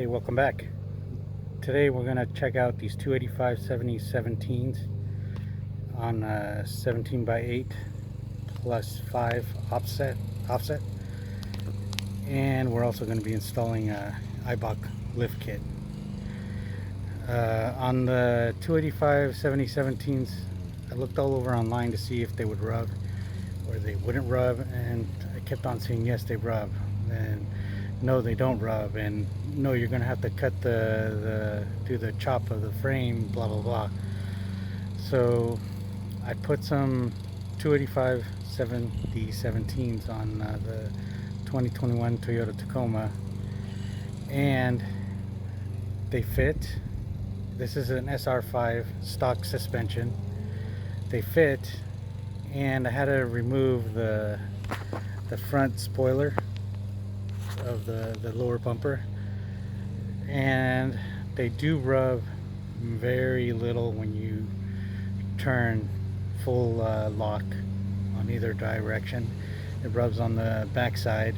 welcome back. Today we're going to check out these 285/70/17s on 17 by 8 plus 5 offset, and we're also going to be installing a Eibach lift kit. On the 285/70/17s, I looked all over online to see if they would rub or they wouldn't rub, and I kept on saying yes, they rub, and no, they don't rub, and no, you're gonna have to cut do the chop of the frame, blah blah blah. So I put some 285/70/17s on the 2021 Toyota Tacoma, and they fit. This is an SR5 stock suspension. They fit, and I had to remove the front spoiler of the lower bumper, and they do rub very little when you turn full lock on either direction. It rubs on the back side,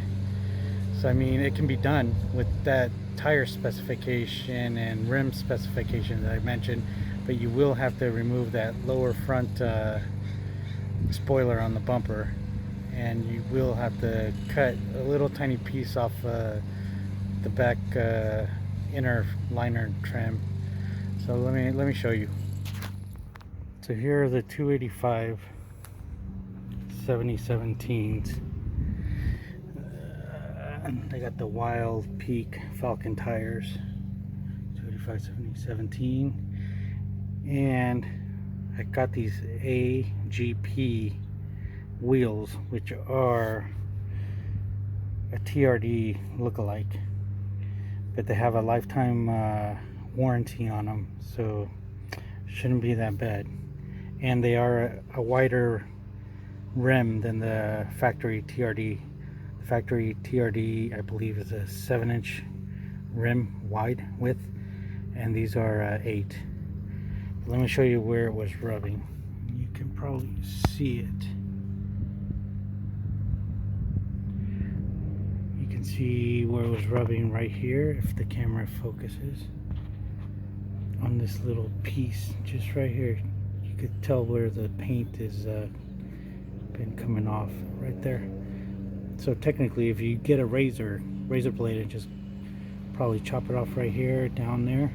so I mean it can be done with that tire specification and rim specification that I mentioned, but you will have to remove that lower front spoiler on the bumper, and you will have to cut a little tiny piece off the back inner liner trim. So let me show you. So here are the 285/70/17s. They got the Wildpeak Falken tires, 285/70/17, and I got these AGP wheels, which are a TRD lookalike, but they have a lifetime warranty on them, so shouldn't be that bad. And they are a wider rim than the factory TRD. The factory TRD, I believe, is a 7-inch rim wide width, and these are 8. Let me show you where it was rubbing. You can probably see it. You can see where it was rubbing right here, if the camera focuses on this little piece just right here. You could tell where the paint has been coming off right there. So technically, if you get a razor blade and just probably chop it off right here, down there,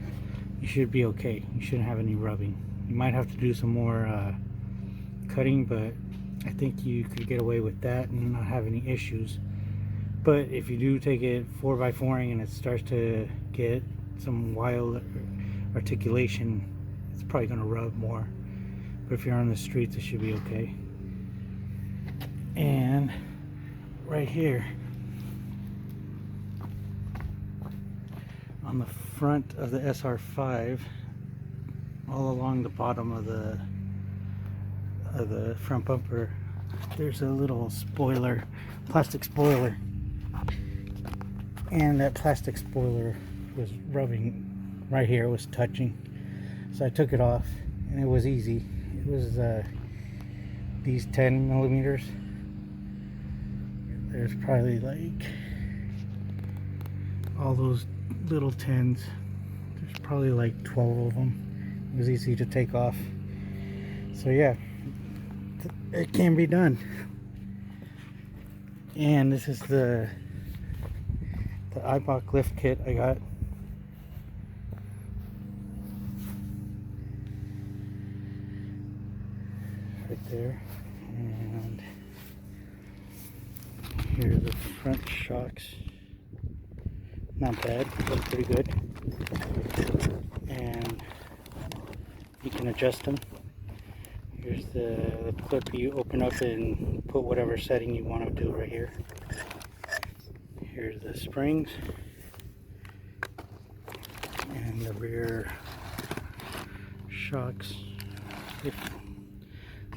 you should be okay. You shouldn't have any rubbing. You might have to do some more cutting, but I think you could get away with that and not have any issues. But if you do take it 4x4ing and it starts to get some wild articulation, it's probably going to rub more. But if you're on the streets, it should be okay. And right here on the front of the SR5, all along the bottom of the front bumper, there's a little spoiler, plastic spoiler, and that plastic spoiler was rubbing right here. It was touching, so I took it off, and it was easy. It was these 10 millimeters. There's probably like all those little 10s. There's probably like 12 of them. It was easy to take off. So yeah, it can be done. And this is the Eibach lift kit I got. Right there. And here are the front shocks. Not bad, look pretty good. And you can adjust them. Here's the clip you open up and put whatever setting you want to do right here. Here's the springs and the rear shocks.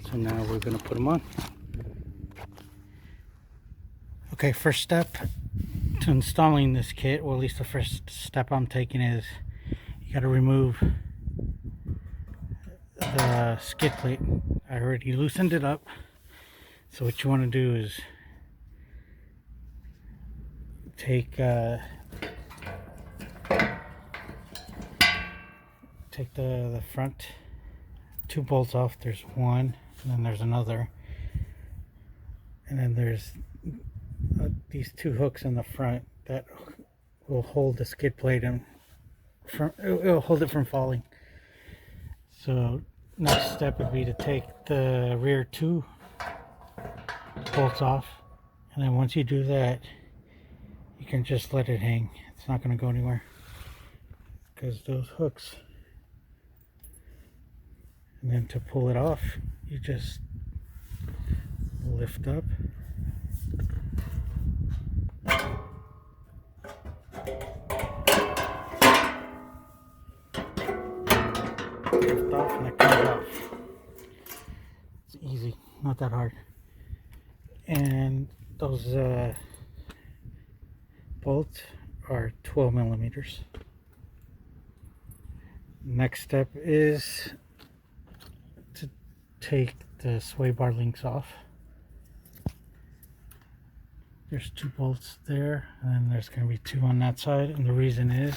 So now we're going to put them on. Okay, first step to installing this kit, or at least the first step I'm taking, is you got to remove the skid plate. I already loosened it up. So what you want to do is take take the front 2 bolts off. There's one, and then there's another, and then there's these 2 hooks in the front that will hold the skid plate and it'll hold it from falling. So next step would be to take the rear 2 bolts off, and then once you do that, you can just let it hang. It's not going to go anywhere because those hooks. And then to pull it off, you just lift up, lift off, and it comes off. It's easy, not that hard. And those bolts are 12 millimeters. Next step is to take the sway bar links off. There's 2 bolts there, and then there's going to be 2 on that side, and the reason is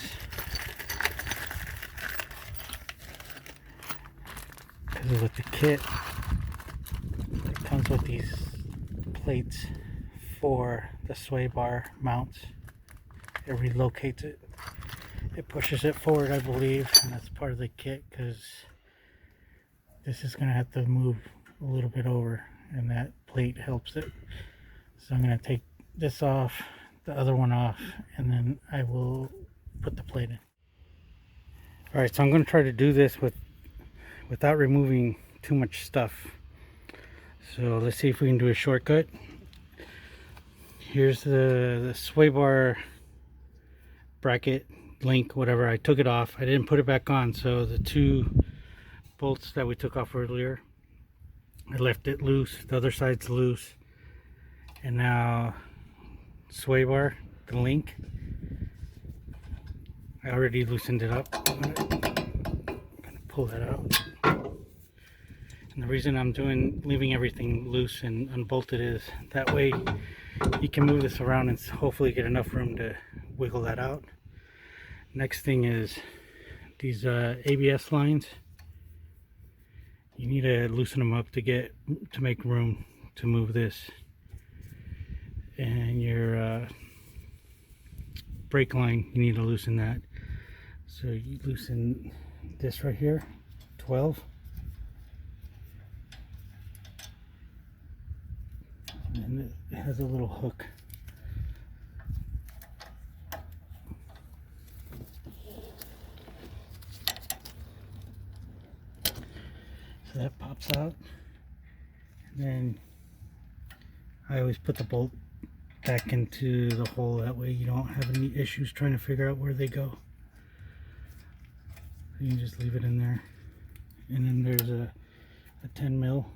because with the kit it comes with these plates for the sway bar mounts. It relocates it, it pushes it forward, I believe, and that's part of the kit because this is going to have to move a little bit over, and that plate helps it. So I'm going to take this off, the other one off, and then I will put the plate in. Alright, so I'm going to try to do this without removing too much stuff. So let's see if we can do a shortcut. Here's the sway bar bracket, link, whatever. I took it off. I didn't put it back on, so the 2 bolts that we took off earlier, I left it loose. The other side's loose. And now sway bar, the link, I already loosened it up. I'm gonna pull that out. And the reason I'm leaving everything loose and unbolted is that way you can move this around and hopefully get enough room to wiggle that out. Next thing is these ABS lines. You need to loosen them up to make room to move this. And your brake line, you need to loosen that. So you loosen this right here, 12. And it has a little hook. So that pops out. And then I always put the bolt back into the hole, that way you don't have any issues trying to figure out where they go. You just leave it in there. And then there's a 10 mil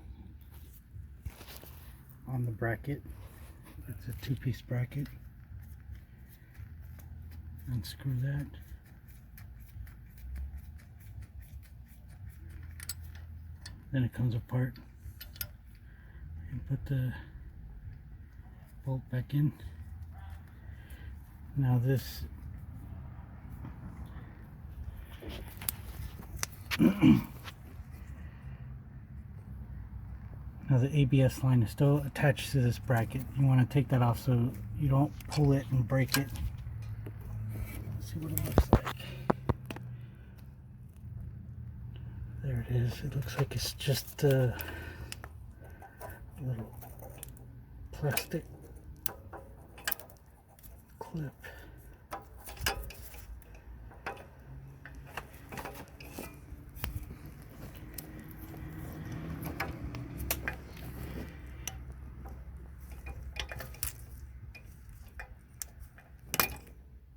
on the bracket. That's a 2-piece bracket. Unscrew that. Then it comes apart. And put the bolt back in. Now this now the ABS line is still attached to this bracket. You want to take that off so you don't pull it and break it. Let's see what it looks like. There it is. It looks like it's just a little plastic clip.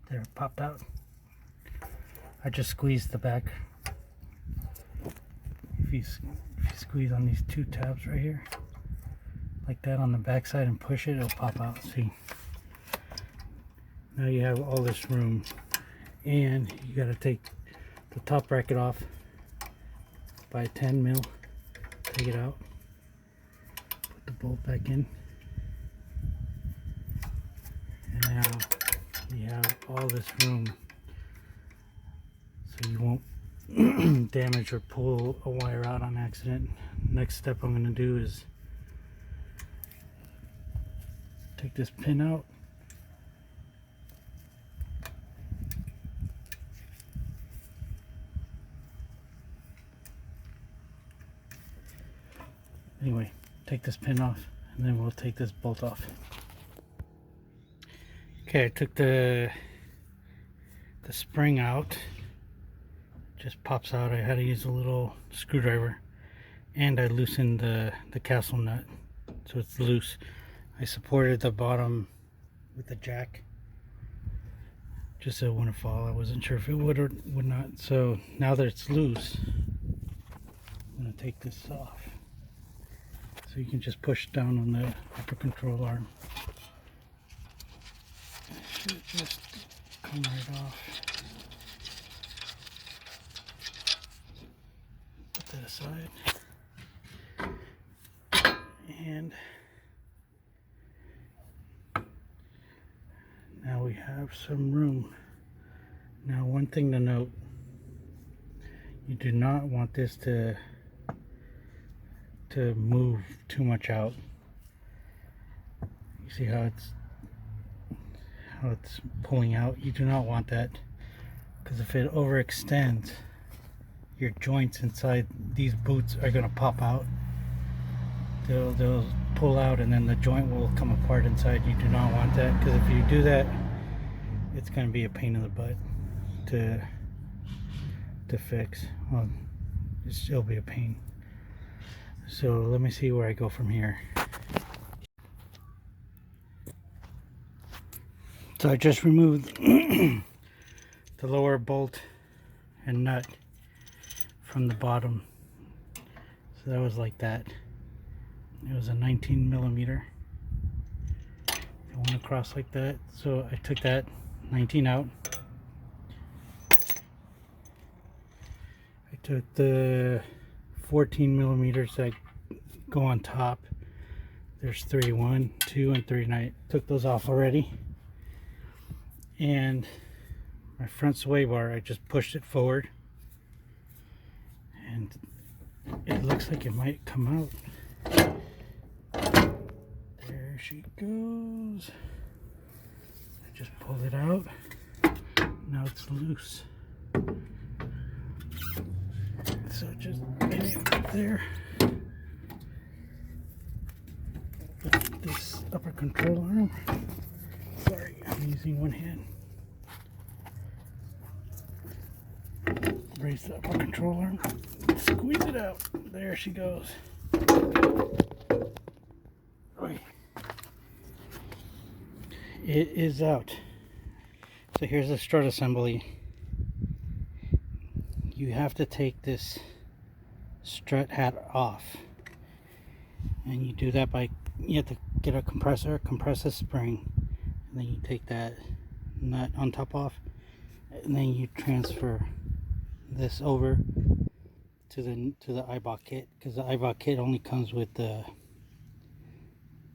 There, it popped out. I just squeezed the back. If you squeeze on these 2 tabs right here, like that on the back side, and push it, it'll pop out. See? Now you have all this room, and you got to take the top bracket off by 10 mil. Take it out. Put the bolt back in. And now you have all this room, so you won't damage or pull a wire out on accident. Next step I'm going to do is take this pin out. Anyway, take this pin off and then we'll take this bolt off. Okay, I took the spring out. Just pops out. I had to use a little screwdriver, and I loosened the castle nut so it's loose. I supported the bottom with the jack just so it wouldn't fall. I wasn't sure if it would or would not. So now that it's loose, I'm going to take this off. So you can just push down on the upper control arm. It should just come right off. Put that aside. And now we have some room. Now, one thing to note, you do not want this to move too much out. You see how it's pulling out? You do not want that, because if it overextends, your joints inside these boots are going to pop out. They'll pull out and then the joint will come apart inside. You do not want that, because if you do that, it's going to be a pain in the butt to fix. Well, it'll be a pain. So let me see where I go from here. So I just removed the lower bolt and nut from the bottom. So that was like that. It was a 19 millimeter. It went across like that. So I took that 19 out. I took the 14 millimeters that go on top. There's 3, 1, 2, and 3, and I took those off already. And my front sway bar, I just pushed it forward, and it looks like it might come out. There she goes. I just pulled it out. Now it's loose. So just get it up there. Put this upper control arm. Sorry, I'm using one hand. Raise the upper control arm. Squeeze it out. There she goes. It is out. So here's the strut assembly. You have to take this strut hat off, and you do that by, you have to get a compressor, compress the spring, and then you take that nut on top off, and then you transfer this over to the Eibach kit, because the Eibach kit only comes with the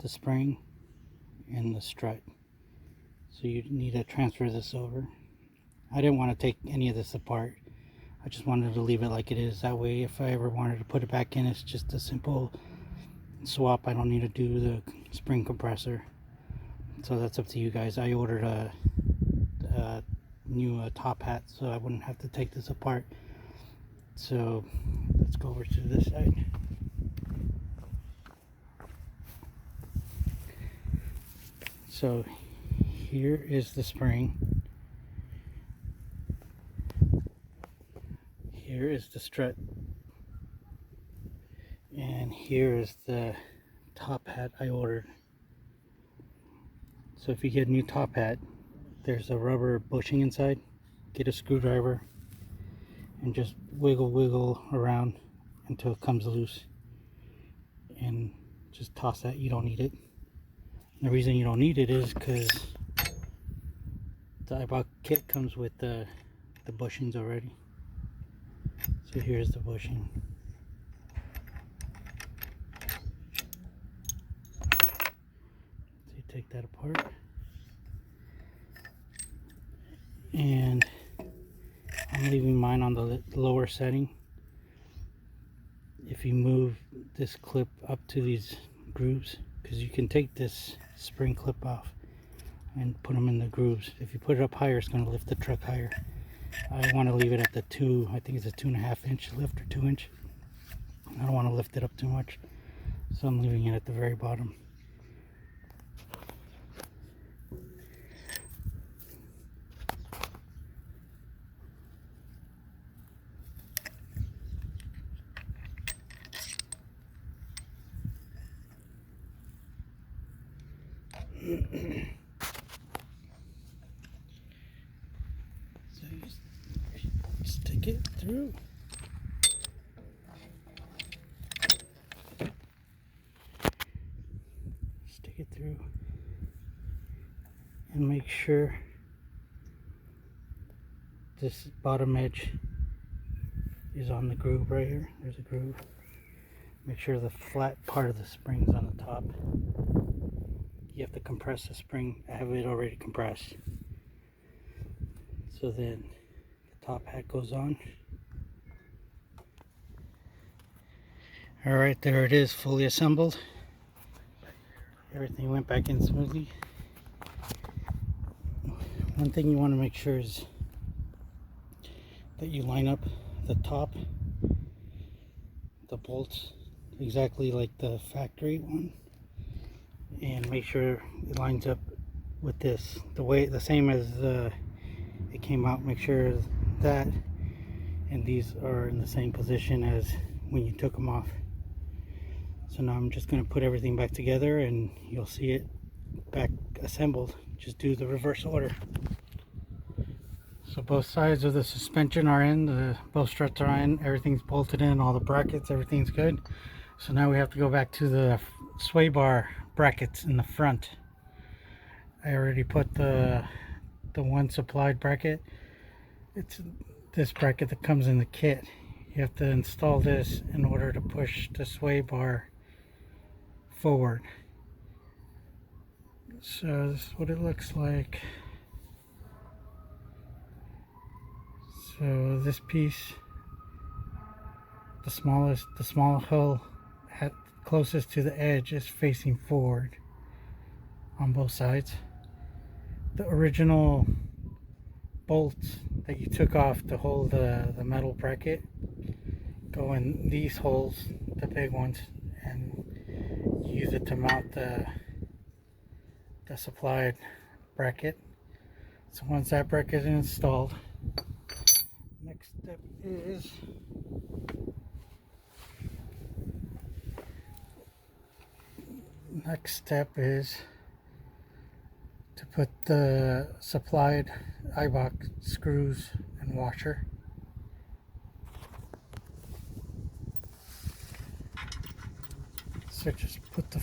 spring and the strut. So you need to transfer this over. I didn't want to take any of this apart. I just wanted to leave it like it is. That way, if I ever wanted to put it back in, it's just a simple swap. I don't need to do the spring compressor. So that's up to you guys. I ordered a new top hat so I wouldn't have to take this apart. So let's go over to this side. So here is the spring. Here is the strut. And here is the top hat I ordered. So if you get a new top hat, there's a rubber bushing inside. Get a screwdriver and just wiggle around until it comes loose, and just toss that. You don't need it. And the reason you don't need it is because the Eibach kit comes with the bushings already. So here's the bushing. So you take that apart, and on I'm leaving mine on the lower setting. If you move this clip up to these grooves, because you can take this spring clip off and put them in the grooves. If you put it up higher, it's going to lift the truck higher. I want to leave it at the 2, I think it's a 2.5 inch lift or 2 inch. I don't want to lift it up too much, so I'm leaving it at the very bottom. So you stick it through. Stick it through and make sure this bottom edge is on the groove right here. There's a groove. Make sure the flat part of the spring's on the top. You have to compress the spring. I have it already compressed. So then the top hat goes on. Alright, there it is, fully assembled. Everything went back in smoothly. One thing you want to make sure is that you line up the top, the bolts, exactly like the factory one, and make sure it lines up with this the same as it came out. Make sure that and these are in the same position as when you took them off. So now I'm just going to put everything back together and you'll see it back assembled. Just do the reverse order. So both sides of the suspension are in, both struts are in, everything's bolted in, all the brackets, everything's good. So now we have to go back to the sway bar brackets in the front. I already put the one supplied bracket. It's this bracket that comes in the kit. You have to install this in order to push the sway bar forward. So this is what it looks like. So this piece, the small hole closest to the edge is facing forward on both sides. The original bolts that you took off to hold the metal bracket go in these holes, the big ones, and use it to mount the supplied bracket. So once that bracket is installed, next step is to put the supplied Eibach screws and washer. So just put the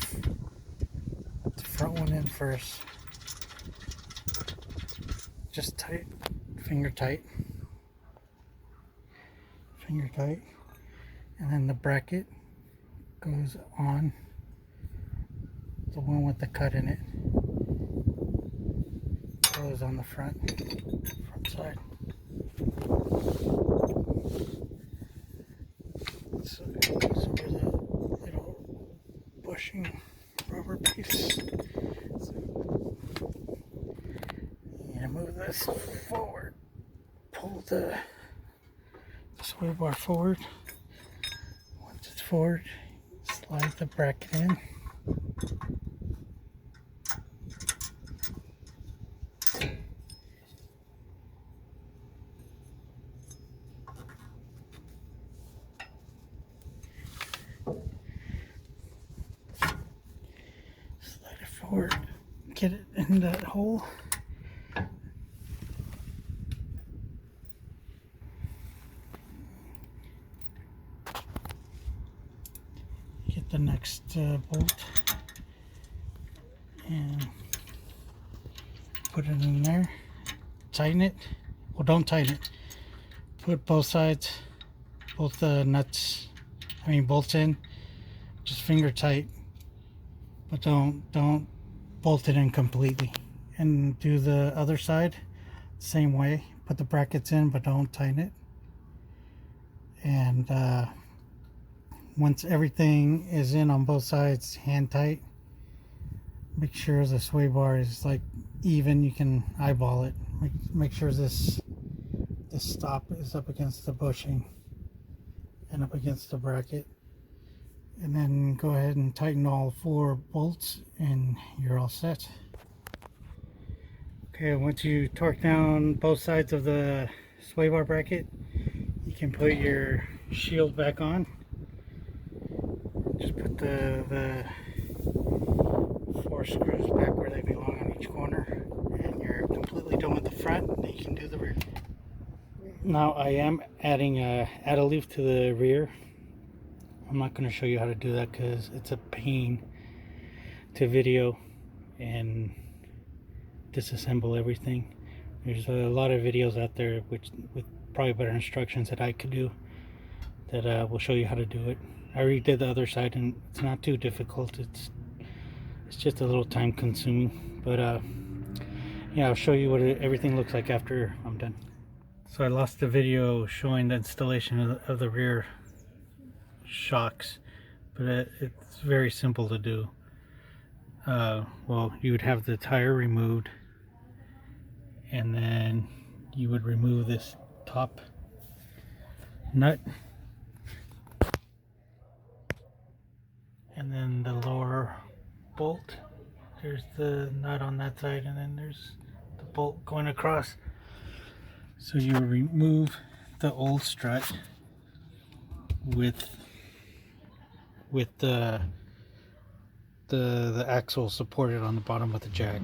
front one in first. Just tight, finger tight, and then the bracket goes on, the one with the cut in it goes on the front side. So it goes over the little bushing rubber piece. So you need to move this forward, pull the sway bar forward. Once it's forward, slide the bracket in. Slide it forward, get it in that hole. Get the next bolt and put it in there. Tighten it. Well, don't tighten it. Put both sides, both the bolts in. Just finger tight, but don't bolt it in completely. And do the other side same way. put the brackets in, but don't tighten it. And once everything is in on both sides, hand tight, make sure the sway bar is like even. You can eyeball it. Make sure this stop is up against the bushing and up against the bracket, and then go ahead and tighten all 4 bolts and you're all set. Okay, once you torque down both sides of the sway bar bracket, you can put your shield back on. Just put the 4 screws back where they belong on each corner, and you're completely done with the front. Then you can do the rear. Now I am adding add a leaf to the rear. I'm not going to show you how to do that because it's a pain to video and disassemble everything. There's a lot of videos out there with probably better instructions that I could do that will show you how to do it. I already did the other side and it's not too difficult. It's just a little time consuming, but yeah, I'll show you what everything looks like after I'm done. So I lost the video showing the installation of the rear shocks, but it's very simple to do. Well, you would have the tire removed, and then you would remove this top nut, and then the lower bolt. There's the nut on that side, and then there's the bolt going across. So you remove the old strut with the axle supported on the bottom of the jack.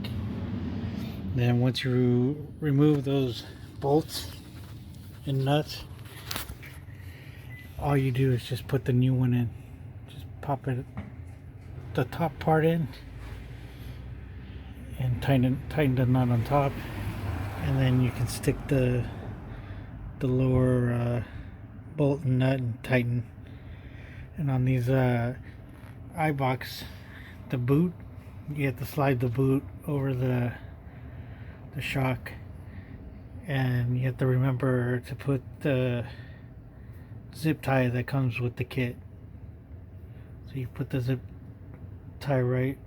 Then once you remove those bolts and nuts, all you do is just put the new one in. Just pop it, the top part in, and tighten the nut on top, and then you can stick the lower bolt and nut and tighten. And on these Eibachs, the boot, you have to slide the boot over the shock, and you have to remember to put the zip tie that comes with the kit. So you put the zip tie right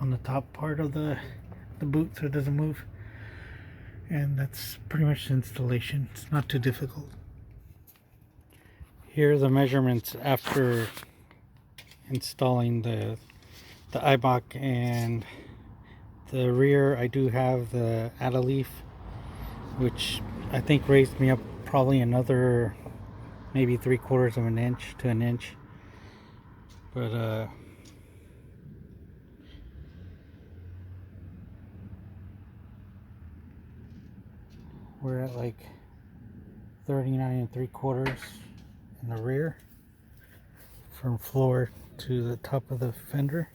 on the top part of the boot so it doesn't move, and that's pretty much the installation. It's not too difficult. Here are the measurements after installing the Eibach and the rear. I do have the add a leaf, which I think raised me up probably another maybe 3/4 of an inch to an inch, but we're at like 39 3/4 in the rear from floor to the top of the fender.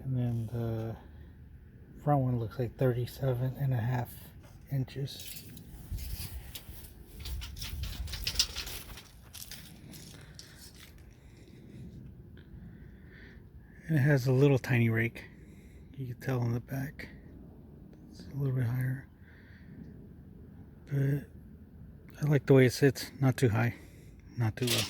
And then the front one looks like 37.5 inches. And it has a little tiny rake. You can tell on the back. It's a little bit higher. But I like the way it sits. Not too high, not too low.